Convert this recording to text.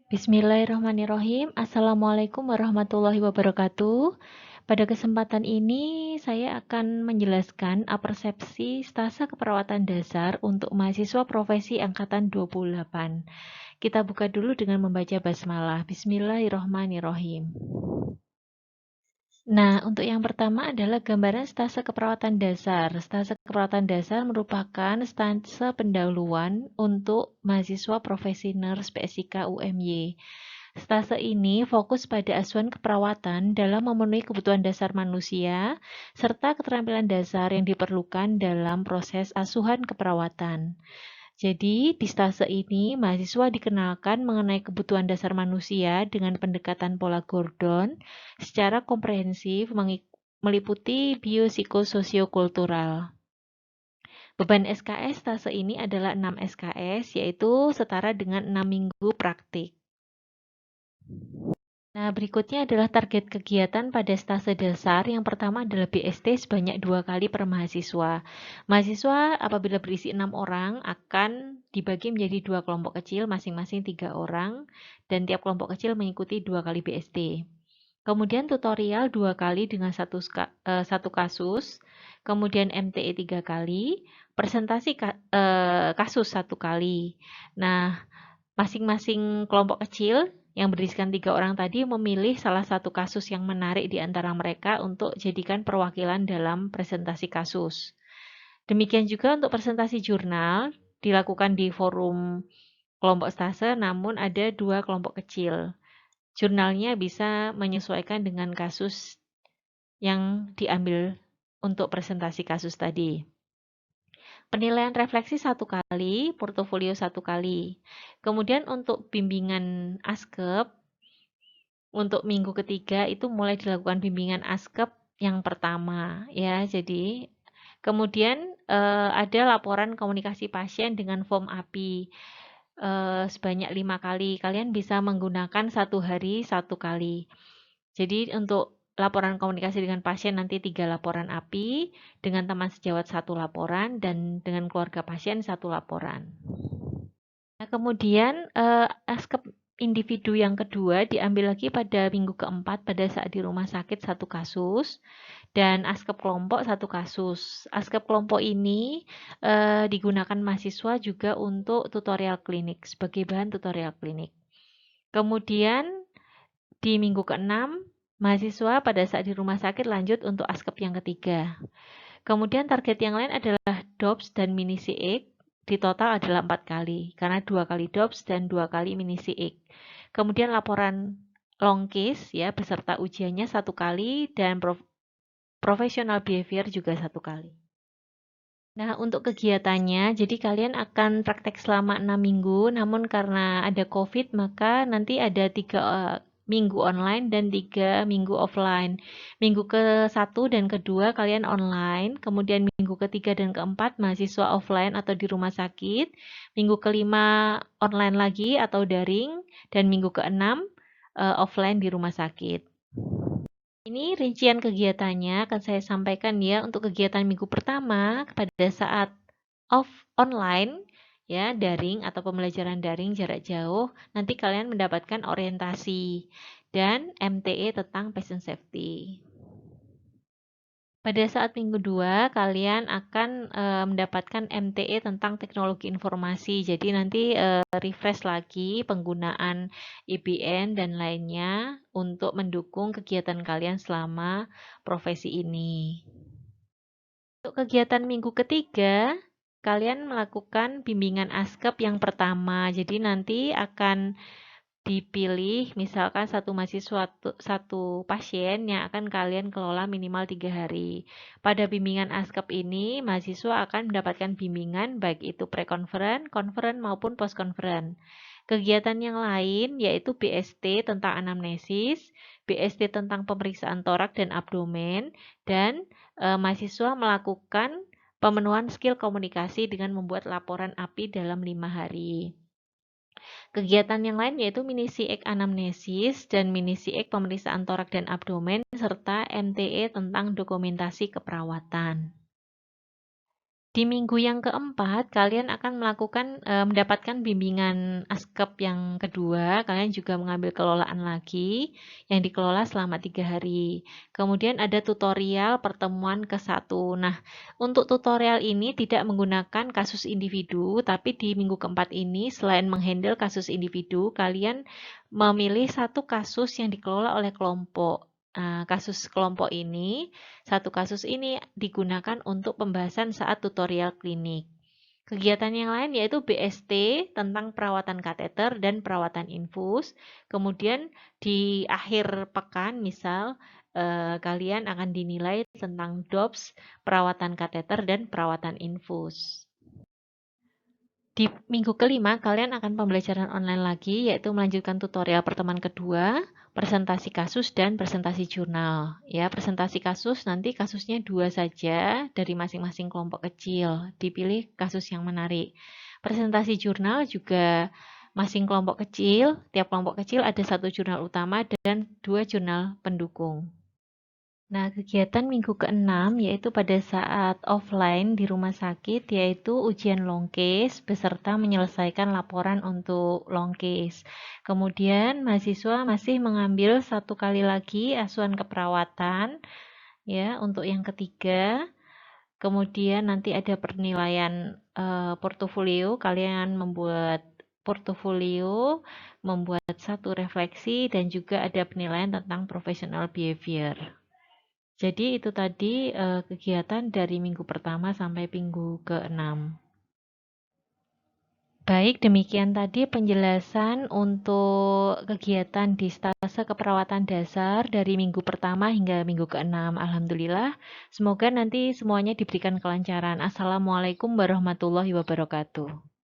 Bismillahirrahmanirrahim. Assalamualaikum warahmatullahi wabarakatuh. Pada kesempatan ini, saya akan menjelaskan apersepsi stase keperawatan dasar untuk mahasiswa profesi angkatan 28. Kita buka dulu dengan membaca basmalah. Bismillahirrahmanirrahim. Nah, untuk yang pertama adalah gambaran stase keperawatan dasar. Stase keperawatan dasar merupakan stase pendahuluan untuk mahasiswa profesi nurse PSIK UMY. Stase ini fokus pada asuhan keperawatan dalam memenuhi kebutuhan dasar manusia, serta keterampilan dasar yang diperlukan dalam proses asuhan keperawatan. Jadi, di stase ini, mahasiswa dikenalkan mengenai kebutuhan dasar manusia dengan pendekatan pola Gordon secara komprehensif meliputi biopsikososiokultural. Beban SKS stase ini adalah 6 SKS, yaitu setara dengan 6 minggu praktik. Nah, berikutnya adalah target kegiatan pada stase dasar. Yang pertama adalah BST sebanyak 2 kali per mahasiswa. Mahasiswa apabila berisi 6 orang akan dibagi menjadi 2 kelompok kecil, masing-masing 3 orang, dan tiap kelompok kecil mengikuti 2 kali BST. Kemudian tutorial 2 kali dengan satu kasus, kemudian MTE 3 kali, presentasi kasus 1 kali. Nah, masing-masing kelompok kecil yang berisikan 3 orang tadi memilih salah satu kasus yang menarik di antara mereka untuk jadikan perwakilan dalam presentasi kasus. Demikian juga untuk presentasi jurnal dilakukan di forum kelompok stase, namun ada 2 kelompok kecil. Jurnalnya bisa menyesuaikan dengan kasus yang diambil untuk presentasi kasus tadi. Penilaian refleksi 1 kali, portofolio 1 kali. Kemudian untuk bimbingan ASKEP, untuk minggu ketiga itu mulai dilakukan bimbingan ASKEP yang pertama ya. Jadi kemudian ada laporan komunikasi pasien dengan form API sebanyak 5 kali. Kalian bisa menggunakan 1 hari 1 kali. Jadi untuk laporan komunikasi dengan pasien nanti 3 laporan API, dengan teman sejawat 1 laporan, dan dengan keluarga pasien 1 laporan. Nah, kemudian ASKEP individu yang kedua diambil lagi pada minggu keempat pada saat di rumah sakit 1 kasus, dan ASKEP kelompok 1 kasus. ASKEP kelompok ini digunakan mahasiswa juga untuk tutorial klinik, sebagai bahan tutorial klinik. Kemudian di minggu ke-6, mahasiswa pada saat di rumah sakit lanjut untuk ASKEP yang ketiga. Kemudian target yang lain adalah DOPS dan mini CX. Di total adalah 4 kali, karena 2 kali DOPS dan 2 kali mini CX. Kemudian laporan long case ya beserta ujiannya 1 kali, dan professional behavior juga 1 kali. Nah, untuk kegiatannya, jadi kalian akan praktek selama 6 minggu, namun karena ada COVID, maka nanti ada 3 minggu online dan 3 minggu offline. Minggu ke-1 dan ke-2 kalian online, kemudian minggu ke-3 dan ke-4 mahasiswa offline atau di rumah sakit, minggu ke-5 online lagi atau daring, dan minggu ke-6 offline di rumah sakit. Ini rincian kegiatannya akan saya sampaikan ya. Untuk kegiatan minggu pertama pada saat online ya, daring atau pembelajaran daring jarak jauh, nanti kalian mendapatkan orientasi dan MTE tentang patient safety. Pada saat minggu 2, kalian akan mendapatkan MTE tentang teknologi informasi. Jadi nanti refresh lagi penggunaan IBN dan lainnya untuk mendukung kegiatan kalian selama profesi ini. Untuk kegiatan minggu ketiga, kalian melakukan bimbingan ASKEP yang pertama. Jadi nanti akan dipilih misalkan satu mahasiswa satu pasien yang akan kalian kelola minimal 3 hari. Pada bimbingan ASKEP ini, mahasiswa akan mendapatkan bimbingan baik itu pre-conference, conference maupun post-conference. Kegiatan yang lain yaitu BST tentang anamnesis, BST tentang pemeriksaan torak dan abdomen, dan mahasiswa melakukan pemenuhan skill komunikasi dengan membuat laporan API dalam 5 hari. Kegiatan yang lain yaitu mini CX anamnesis dan mini CX pemeriksaan torak dan abdomen serta MTE tentang dokumentasi keperawatan. Di minggu yang keempat, kalian akan mendapatkan bimbingan askep yang kedua. Kalian juga mengambil kelolaan lagi yang dikelola selama 3 hari. Kemudian ada tutorial pertemuan ke-1. Nah, untuk tutorial ini tidak menggunakan kasus individu, tapi di minggu keempat ini selain menghandle kasus individu, kalian memilih satu kasus yang dikelola oleh kelompok. Nah, satu kasus ini digunakan untuk pembahasan saat tutorial klinik. Kegiatan yang lain yaitu BST tentang perawatan kateter dan perawatan infus. Kemudian di akhir pekan misal kalian akan dinilai tentang DOPS, perawatan kateter dan perawatan infus. Di minggu kelima, kalian akan pembelajaran online lagi, yaitu melanjutkan tutorial pertemuan kedua, presentasi kasus, dan presentasi jurnal. Ya, presentasi kasus nanti kasusnya 2 saja dari masing-masing kelompok kecil. Dipilih kasus yang menarik. Presentasi jurnal juga masing kelompok kecil, tiap kelompok kecil ada 1 jurnal utama dan 2 jurnal pendukung. Nah, kegiatan minggu ke-6 yaitu pada saat offline di rumah sakit, yaitu ujian long case beserta menyelesaikan laporan untuk long case. Kemudian mahasiswa masih mengambil 1 kali lagi asuhan keperawatan ya untuk yang ketiga. Kemudian nanti ada penilaian portofolio, kalian membuat portofolio, membuat 1 refleksi dan juga ada penilaian tentang professional behavior. Jadi itu tadi kegiatan dari minggu pertama sampai minggu ke-6. Baik, demikian tadi penjelasan untuk kegiatan di stase keperawatan dasar dari minggu pertama hingga minggu ke-6. Alhamdulillah, semoga nanti semuanya diberikan kelancaran. Assalamualaikum warahmatullahi wabarakatuh.